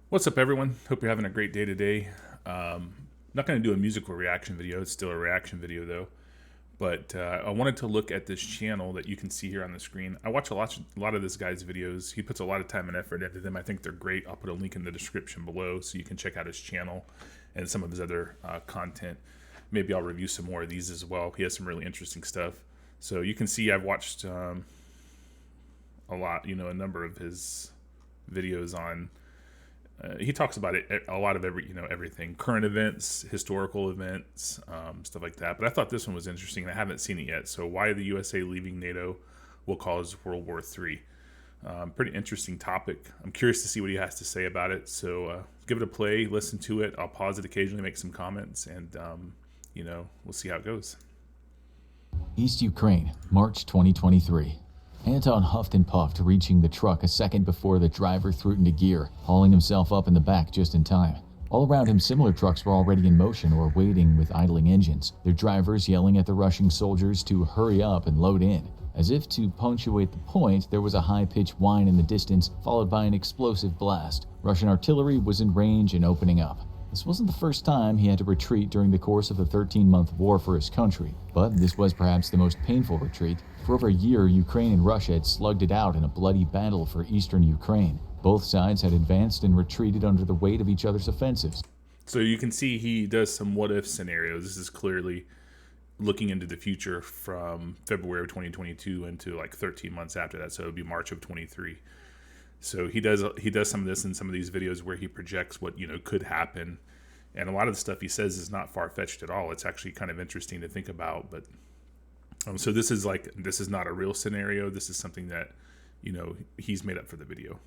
What's up, everyone? Hope you're having a great day today. Not going to do a musical reaction video. It's still a reaction video, though. But I wanted to look at this channel that you can see here on the screen. I watch a lot of this guy's videos. He puts a lot of time and effort into them. I think they're great. I'll put a link in the description below so you can check out his channel and some of his other content. Maybe I'll review some more of these as well. He has some really interesting stuff. So you can see I've watched a lot, a number of his videos on. He talks about it a lot of everything, current events, historical events, stuff like that. But I thought this one was interesting, and I haven't seen it yet. So why the USA leaving NATO will cause World War III. Pretty interesting topic. I'm curious to see what he has to say about it. So give it a play, listen to it. I'll pause it occasionally, make some comments, and we'll see how it goes. East Ukraine, March 2023. Anton huffed and puffed, reaching the truck a second before the driver threw it into gear, hauling himself up in the back just in time. All around him, similar trucks were already in motion or waiting with idling engines, their drivers yelling at the rushing soldiers to hurry up and load in. As if to punctuate the point, there was a high-pitched whine in the distance, followed by an explosive blast. Russian artillery was in range and opening up. This wasn't the first time he had to retreat during the course of a 13-month war for his country, but this was perhaps the most painful retreat. For over a year, Ukraine and Russia had slugged it out in a bloody battle for eastern Ukraine. Both sides had advanced and retreated under the weight of each other's offensives. So you can see he does some what-if scenarios. This is clearly looking into the future from February of 2022 into like 13 months after that. So it would be March of 23. So he does some of this in some of these videos where he projects what could happen, and a lot of the stuff he says is not far-fetched at all. It's actually kind of interesting to think about. But so this is not a real scenario. This is something that he's made up for the video.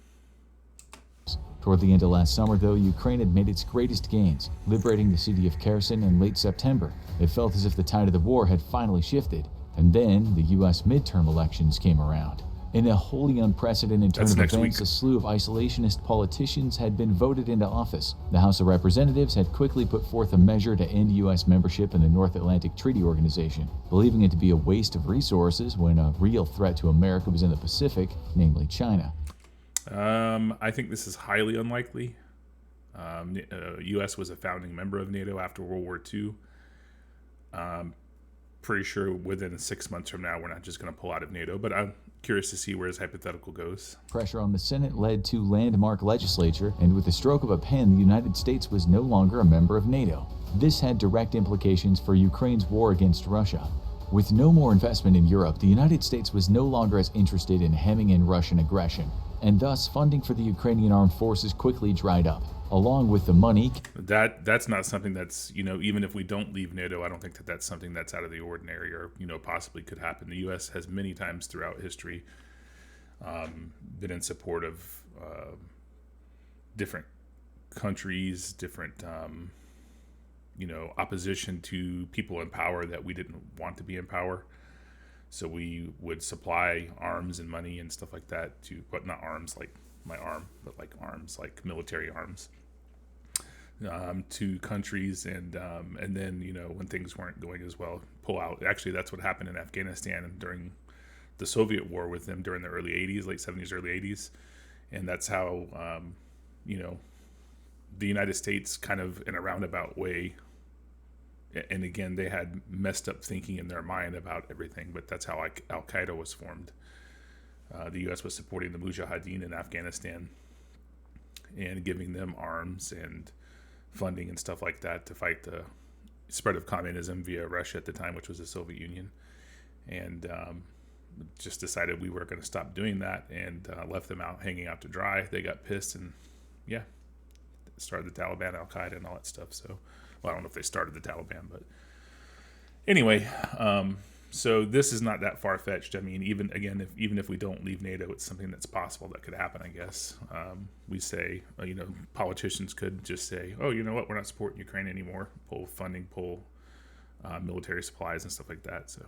Toward the end of last summer, though, Ukraine had made its greatest gains, liberating the city of Kherson in late September. It felt as if the tide of the war had finally shifted, and then the U.S. midterm elections came around. In a wholly unprecedented turn of events, a slew of isolationist politicians had been voted into office. The House of Representatives had quickly put forth a measure to end U.S. membership in the North Atlantic Treaty Organization, believing it to be a waste of resources when a real threat to America was in the Pacific, namely China. I think this is highly unlikely. U.S. was a founding member of NATO after World War II. Pretty sure within 6 months from now, we're not just going to pull out of NATO, but I'm curious to see where his hypothetical goes. Pressure on the Senate led to landmark legislature, and with the stroke of a pen, the United States was no longer a member of NATO. This had direct implications for Ukraine's war against Russia. With no more investment in Europe, the United States was no longer as interested in hemming in Russian aggression, and thus funding for the Ukrainian armed forces quickly dried up. Along with the money, that's not something that's even if we don't leave NATO, I don't think that's something that's out of the ordinary or possibly could happen. The U.S. has many times throughout history been in support of different countries, different opposition to people in power that we didn't want to be in power. So we would supply arms and money and stuff like that to, but not arms like my arm, but like arms, like military arms, to countries, and then when things weren't going as well, pull out. Actually, that's what happened in Afghanistan during the Soviet war with them during the early 80s, late 70s, early 80s, and that's how the United States kind of in a roundabout way. And again, they had messed up thinking in their mind about everything, but that's how Al-Qaeda was formed. The U.S. was supporting the Mujahideen in Afghanistan and giving them arms and funding and stuff like that to fight the spread of communism via Russia at the time, which was the Soviet Union. And just decided we were going to stop doing that, and left them out hanging out to dry. They got pissed and, started the Taliban, Al-Qaeda, and all that stuff. So, well, I don't know if they started the Taliban, but anyway, so this is not that far-fetched. I mean, even if we don't leave NATO, it's something that's possible that could happen, I guess. We say, politicians could just say, oh, you know what, we're not supporting Ukraine anymore, pull funding, pull military supplies and stuff like that. So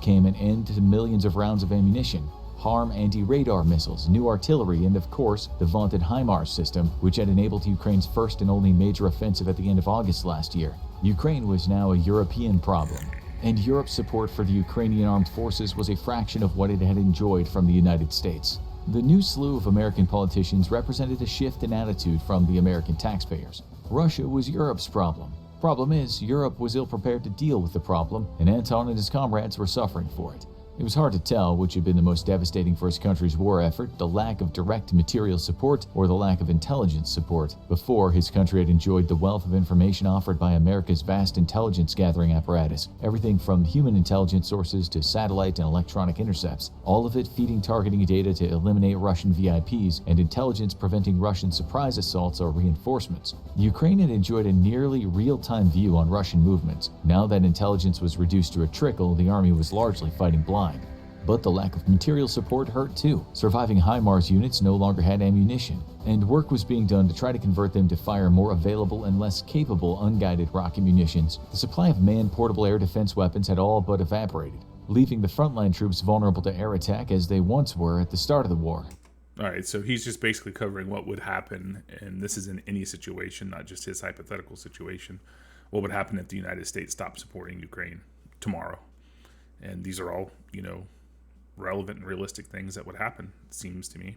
came an end to millions of rounds of ammunition, harm anti-radar missiles, new artillery, and of course, the vaunted HIMARS system, which had enabled Ukraine's first and only major offensive at the end of August last year. Ukraine was now a European problem, and Europe's support for the Ukrainian armed forces was a fraction of what it had enjoyed from the United States. The new slew of American politicians represented a shift in attitude from the American taxpayers. Russia was Europe's problem. Problem is, Europe was ill-prepared to deal with the problem, and Anton and his comrades were suffering for it. It was hard to tell which had been the most devastating for his country's war effort, the lack of direct material support or the lack of intelligence support. Before, his country had enjoyed the wealth of information offered by America's vast intelligence gathering apparatus, everything from human intelligence sources to satellite and electronic intercepts, all of it feeding targeting data to eliminate Russian VIPs and intelligence preventing Russian surprise assaults or reinforcements. Ukraine had enjoyed a nearly real-time view on Russian movements. Now that intelligence was reduced to a trickle, the army was largely fighting blind. But the lack of material support hurt too. Surviving HIMARS units no longer had ammunition, and work was being done to try to convert them to fire more available and less capable unguided rocket munitions. The supply of manned portable air defense weapons had all but evaporated, leaving the frontline troops vulnerable to air attack as they once were at the start of the war. All right, so he's just basically covering what would happen, and this is in any situation, not just his hypothetical situation. What would happen if the United States stopped supporting Ukraine tomorrow? And these are all, relevant and realistic things that would happen, it seems to me.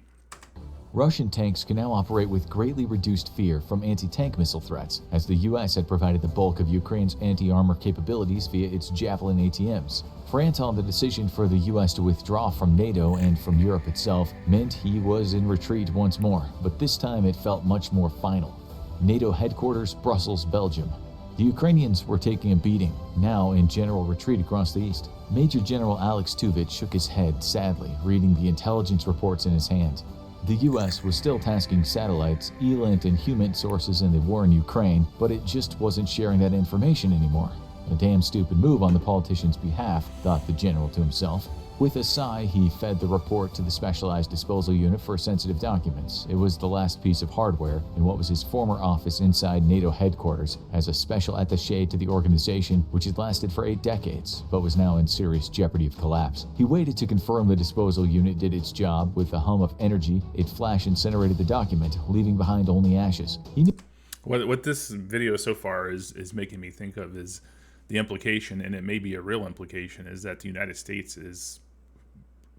Russian tanks can now operate with greatly reduced fear from anti-tank missile threats, as the U.S. had provided the bulk of Ukraine's anti-armor capabilities via its Javelin ATMs. For Anton, the decision for the U.S. to withdraw from NATO and from Europe itself meant he was in retreat once more, but this time it felt much more final. NATO headquarters, Brussels, Belgium. The Ukrainians were taking a beating, now in general retreat across the east. Major General Alex Tuvich shook his head sadly, reading the intelligence reports in his hand. The U.S. was still tasking satellites, ELINT and HUMINT sources in the war in Ukraine, but it just wasn't sharing that information anymore. A damn stupid move on the politician's behalf, thought the general to himself. With a sigh, he fed the report to the Specialized Disposal Unit for sensitive documents. It was the last piece of hardware in what was his former office inside NATO headquarters as a special attaché to the organization, which had lasted for 8 decades, but was now in serious jeopardy of collapse. He waited to confirm the disposal unit did its job. With a hum of energy, it flash incinerated the document, leaving behind only ashes. He knew What this video so far is making me think of is the implication, and it may be a real implication, is that the United States is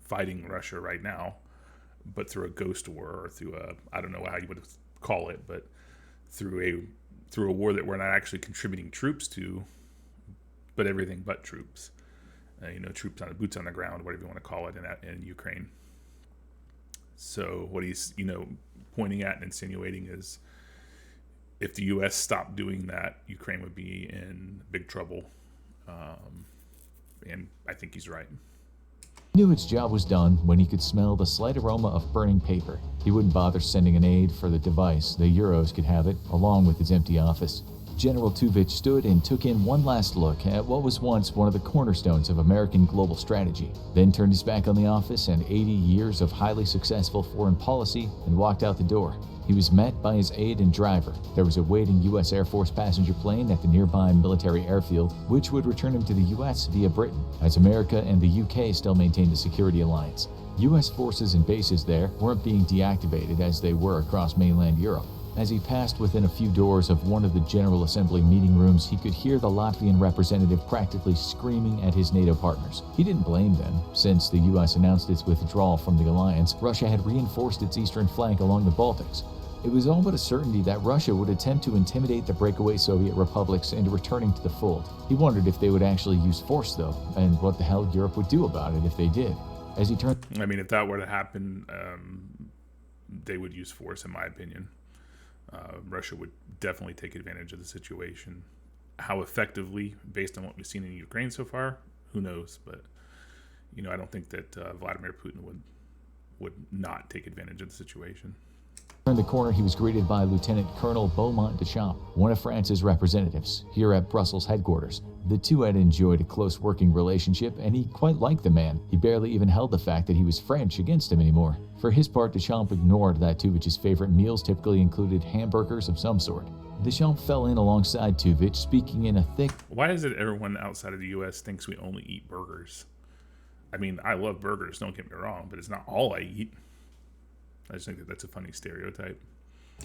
fighting Russia right now, but through a ghost war, or through I don't know how you would call it, but through a war that we're not actually contributing troops to, but everything but troops. Troops on boots on the ground, whatever you want to call it, in Ukraine. So what he's pointing at and insinuating is, if the U.S. stopped doing that, Ukraine would be in big trouble, and I think he's right. He knew its job was done when he could smell the slight aroma of burning paper. He wouldn't bother sending an aide for the device. The Euros could have it, along with his empty office. General Tuvich stood and took in one last look at what was once one of the cornerstones of American global strategy, then turned his back on the office and 80 years of highly successful foreign policy and walked out the door. He was met by his aide and driver. There was a waiting U.S. Air Force passenger plane at the nearby military airfield, which would return him to the U.S. via Britain, as America and the U.K. still maintained a security alliance. U.S. forces and bases there weren't being deactivated as they were across mainland Europe. As he passed within a few doors of one of the General Assembly meeting rooms, he could hear the Latvian representative practically screaming at his NATO partners. He didn't blame them. Since the U.S. announced its withdrawal from the alliance, Russia had reinforced its eastern flank along the Baltics. It was all but a certainty that Russia would attempt to intimidate the breakaway Soviet republics into returning to the fold. He wondered if they would actually use force, though, and what the hell Europe would do about it if they did. As he turned... if that were to happen, they would use force, in my opinion. Russia would definitely take advantage of the situation. How effectively, based on what we've seen in Ukraine so far, who knows? But, I don't think that Vladimir Putin would not take advantage of the situation. Turned the corner, he was greeted by Lieutenant Colonel Beaumont Deschamps, one of France's representatives, here at Brussels headquarters. The two had enjoyed a close working relationship, and he quite liked the man. He barely even held the fact that he was French against him anymore. For his part, Deschamps ignored that Tuvich's favorite meals typically included hamburgers of some sort. Deschamps fell in alongside Tuvich, speaking in a thick... Why is it everyone outside of the U.S. thinks we only eat burgers? I love burgers, don't get me wrong, but it's not all I eat. I just think that that's a funny stereotype.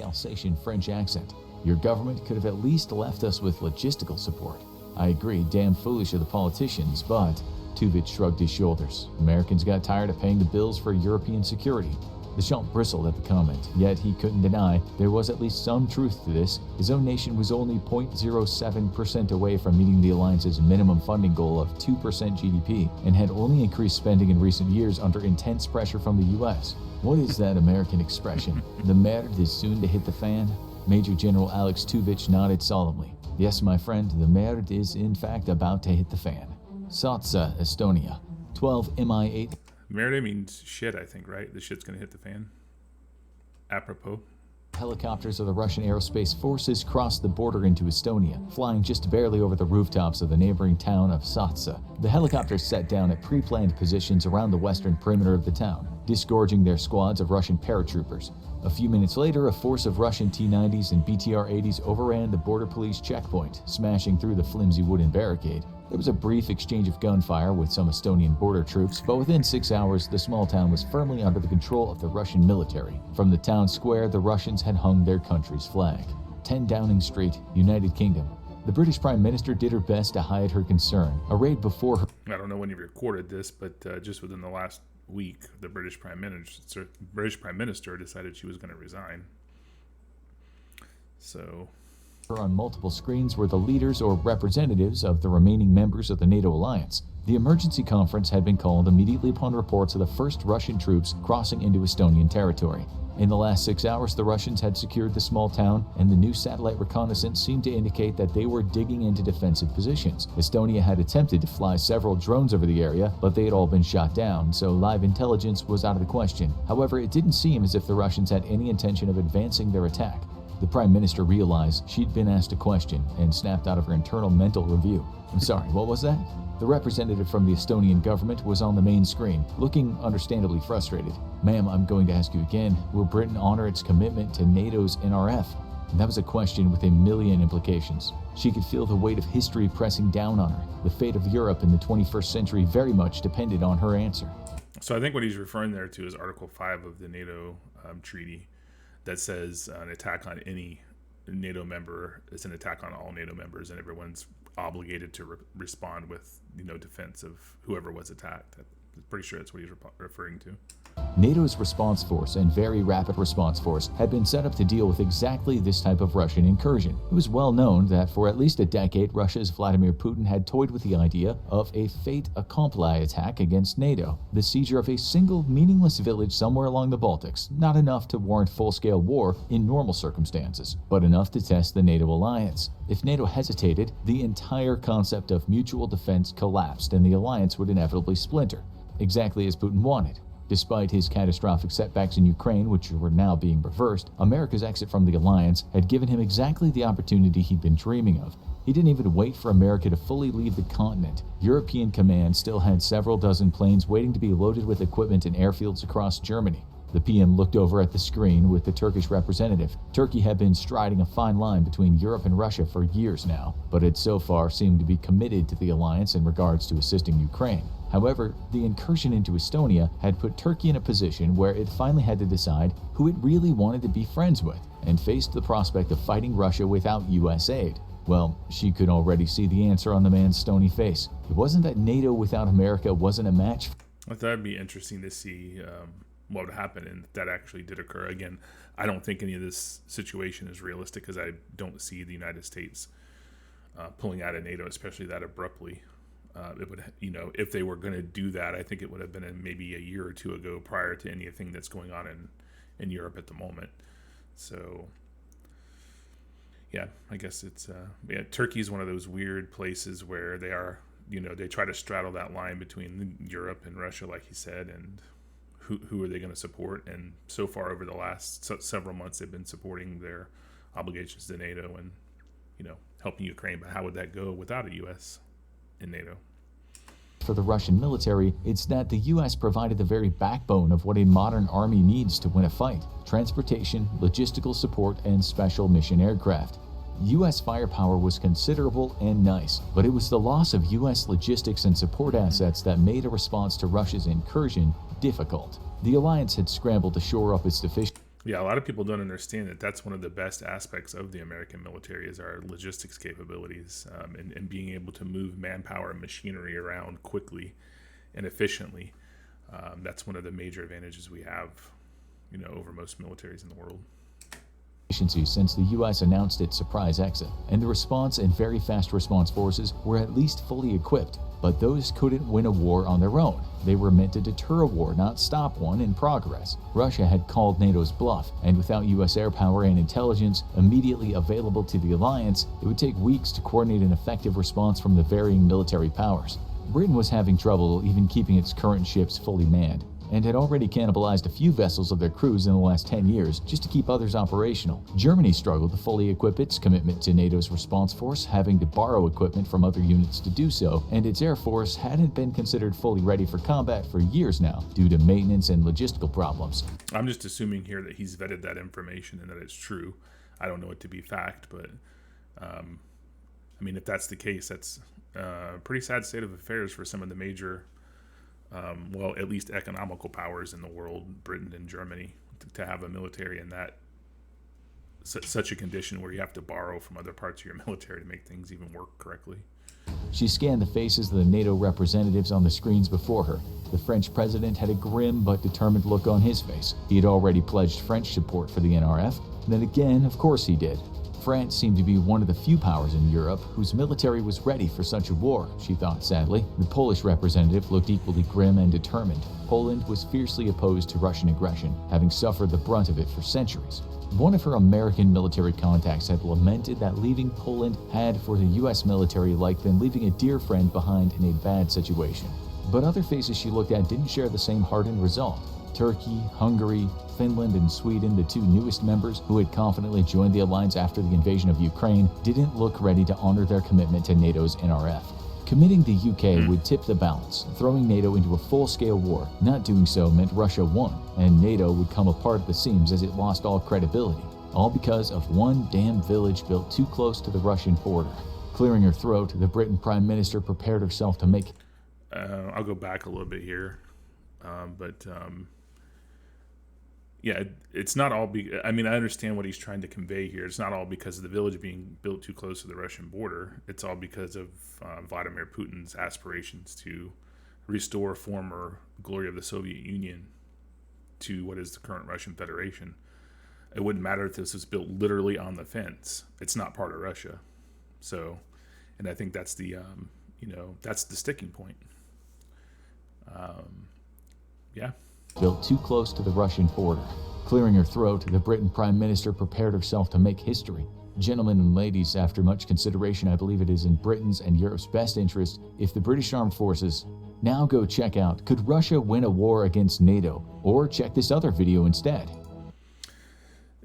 Alsatian French accent. Your government could have at least left us with logistical support. I agree, damn foolish of the politicians, but Tuvich shrugged his shoulders. Americans got tired of paying the bills for European security. The Schultz bristled at the comment, yet he couldn't deny there was at least some truth to this. His own nation was only 0.07% away from meeting the alliance's minimum funding goal of 2% GDP and had only increased spending in recent years under intense pressure from the US. What is that American expression? The merd is soon to hit the fan? Major General Alex Tuvich nodded solemnly. Yes, my friend, the merd is in fact about to hit the fan. Satsa, Estonia. 12 Mi-8. Merde means shit, I think, right? The shit's gonna hit the fan. Apropos. Helicopters of the Russian aerospace forces crossed the border into Estonia, flying just barely over the rooftops of the neighboring town of Satsa. The helicopters set down at pre-planned positions around the western perimeter of the town, disgorging their squads of Russian paratroopers. A few minutes later, a force of Russian T-90s and BTR-80s overran the border police checkpoint, smashing through the flimsy wooden barricade. There was a brief exchange of gunfire with some Estonian border troops, but within 6 hours, the small town was firmly under the control of the Russian military. From the town square, the Russians had hung their country's flag. 10 Downing Street, United Kingdom. The British Prime Minister did her best to hide her concern, arrayed before her. I don't know when you recorded this, but just within the last week, the British Prime Minister decided she was going to resign. So on multiple screens were the leaders or representatives of the remaining members of the NATO alliance. The emergency conference had been called immediately upon reports of the first Russian troops crossing into Estonian territory. In the last 6 hours, the Russians had secured the small town, and the new satellite reconnaissance seemed to indicate that they were digging into defensive positions. Estonia had attempted to fly several drones over the area, but they had all been shot down, so live intelligence was out of the question. However, it didn't seem as if the Russians had any intention of advancing their attack. The Prime Minister realized she'd been asked a question and snapped out of her internal mental review. I'm sorry, what was that? The representative from the Estonian government was on the main screen, looking understandably frustrated. Ma'am, I'm going to ask you again, will Britain honor its commitment to NATO's NRF? And that was a question with a million implications. She could feel the weight of history pressing down on her. The fate of Europe in the 21st century very much depended on her answer. So I think what he's referring there to is Article 5 of the NATO treaty that says an attack on any NATO member is an attack on all NATO members, and everyone's obligated to respond with, defense of whoever was attacked. I'm pretty sure that's what he's referring to. NATO's response force and very rapid response force had been set up to deal with exactly this type of Russian incursion. It was well known that for at least a decade, Russia's Vladimir Putin had toyed with the idea of a fait accompli attack against NATO, the seizure of a single meaningless village somewhere along the Baltics, not enough to warrant full-scale war in normal circumstances, but enough to test the NATO alliance. If NATO hesitated, the entire concept of mutual defense collapsed and the alliance would inevitably splinter, exactly as Putin wanted. Despite his catastrophic setbacks in Ukraine, which were now being reversed, America's exit from the alliance had given him exactly the opportunity he'd been dreaming of. He didn't even wait for America to fully leave the continent. European Command still had several dozen planes waiting to be loaded with equipment in airfields across Germany. The PM looked over at the screen with the Turkish representative. Turkey had been striding a fine line between Europe and Russia for years now, but had so far seemed to be committed to the alliance in regards to assisting Ukraine. However, the incursion into Estonia had put Turkey in a position where it finally had to decide who it really wanted to be friends with, and faced the prospect of fighting Russia without US aid. Well, she could already see the answer on the man's stony face. It wasn't that NATO without America wasn't a match. I thought it'd be interesting to see what would happen, and if that actually did occur. Again, I don't think any of this situation is realistic because I don't see the United States pulling out of NATO, especially that abruptly. It would, if they were going to do that, I think it would have been maybe a year or two ago prior to anything that's going on in Europe at the moment. So, yeah, I guess it's, Turkey is one of those weird places where they are, they try to straddle that line between Europe and Russia, like he said, and who are they going to support? And so far over the last several months, they've been supporting their obligations to NATO and, helping Ukraine. But how would that go without a U.S. in NATO? For the Russian military, it's that the U.S. provided the very backbone of what a modern army needs to win a fight: transportation, logistical support, and special mission aircraft. U.S. firepower was considerable and nice, but it was the loss of U.S. logistics and support assets that made a response to Russia's incursion difficult. The alliance had scrambled to shore up its deficiencies. Yeah, a lot of people don't understand that that's one of the best aspects of the American military is our logistics capabilities, and being able to move manpower and machinery around quickly and efficiently. That's one of the major advantages we have, over most militaries in the world. Since the U.S. announced its surprise exit, and the response and very fast response forces were at least fully equipped. But those couldn't win a war on their own. They were meant to deter a war, not stop one in progress. Russia had called NATO's bluff, and without U.S. air power and intelligence immediately available to the alliance, it would take weeks to coordinate an effective response from the varying military powers. Britain was having trouble even keeping its current ships fully manned, and had already cannibalized a few vessels of their crews in the last 10 years just to keep others operational. Germany struggled to fully equip its commitment to NATO's response force, having to borrow equipment from other units to do so, and its air force hadn't been considered fully ready for combat for years now due to maintenance and logistical problems. I'm just assuming here that he's vetted that information and that it's true. I don't know it to be fact, but if that's the case, that's a pretty sad state of affairs for some of the major at least economical powers in the world, Britain and Germany, to have a military in that such a condition where you have to borrow from other parts of your military to make things even work correctly. She scanned the faces of the NATO representatives on the screens before her. The French president had a grim but determined look on his face. He had already pledged French support for the NRF. Then again, of course he did. France seemed to be one of the few powers in Europe whose military was ready for such a war, she thought sadly. The Polish representative looked equally grim and determined. Poland was fiercely opposed to Russian aggression, having suffered the brunt of it for centuries. One of her American military contacts had lamented that leaving Poland had, for the U.S. military, like been leaving a dear friend behind in a bad situation. But other faces she looked at didn't share the same hardened resolve. Turkey, Hungary, Finland, and Sweden, the two newest members who had confidently joined the alliance after the invasion of Ukraine, didn't look ready to honor their commitment to NATO's NRF. Committing the UK would tip the balance, throwing NATO into a full-scale war. Not doing so meant Russia won, and NATO would come apart at the seams as it lost all credibility. All because of one damn village built too close to the Russian border. Clearing her throat, the Britain Prime Minister prepared herself to make... I'll go back a little bit here, yeah, it's not all. I understand what he's trying to convey here. It's not all because of the village being built too close to the Russian border. It's all because of Vladimir Putin's aspirations to restore former glory of the Soviet Union to what is the current Russian Federation. It wouldn't matter if this was built literally on the fence. It's not part of Russia. So, and I think that's the, that's the sticking point. Yeah. Built too close to the Russian border. Clearing her throat, the Britain Prime Minister prepared herself to make history. Gentlemen and ladies, after much consideration, I believe it is in Britain's and Europe's best interest if the British Armed Forces now go check out, could Russia win a war against NATO? Or check this other video instead.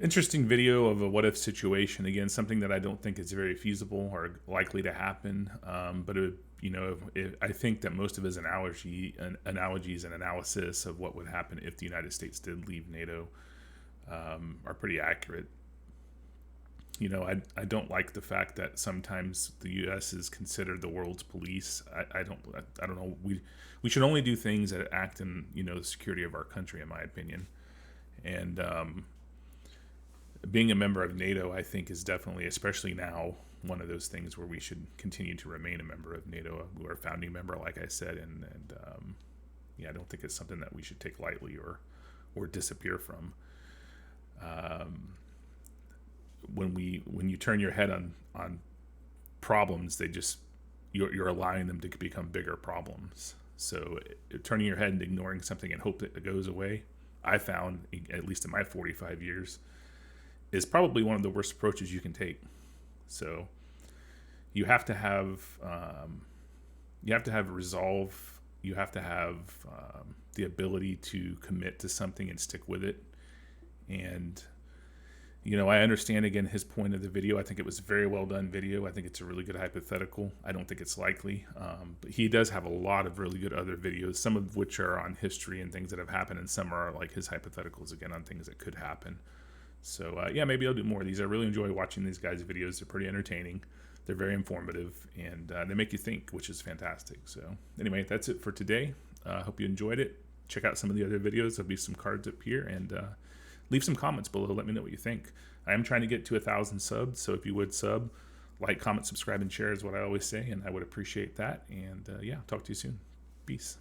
Interesting video of a what-if situation. Again, something that I don't think is very feasible or likely to happen. But I think that most of his analogies and analysis of what would happen if the United States did leave NATO are pretty accurate. I don't like the fact that sometimes the U.S. is considered the world's police. I don't know. We should only do things that act in the security of our country, in my opinion. And being a member of NATO, I think, is definitely, especially now, one of those things where we should continue to remain a member of NATO. We're a founding member, like I said, and I don't think it's something that we should take lightly or disappear from. When you turn your head on problems, you're allowing them to become bigger problems. So turning your head and ignoring something and hope that it goes away, I found, at least in my 45 years, is probably one of the worst approaches you can take. So you have to have resolve. You have to have the ability to commit to something and stick with it. And I understand, again, his point of the video. I think it was a very well done video. I think it's a really good hypothetical. I don't think it's likely. But he does have a lot of really good other videos, some of which are on history and things that have happened, and some are like his hypotheticals, again, on things that could happen. So, maybe I'll do more of these. I really enjoy watching these guys' videos. They're pretty entertaining. They're very informative, and they make you think, which is fantastic. So, anyway, that's it for today. I hope you enjoyed it. Check out some of the other videos. There'll be some cards up here, and leave some comments below. Let me know what you think. I am trying to get to 1,000 subs, so if you would sub, like, comment, subscribe, and share is what I always say, and I would appreciate that. And yeah, talk to you soon. Peace.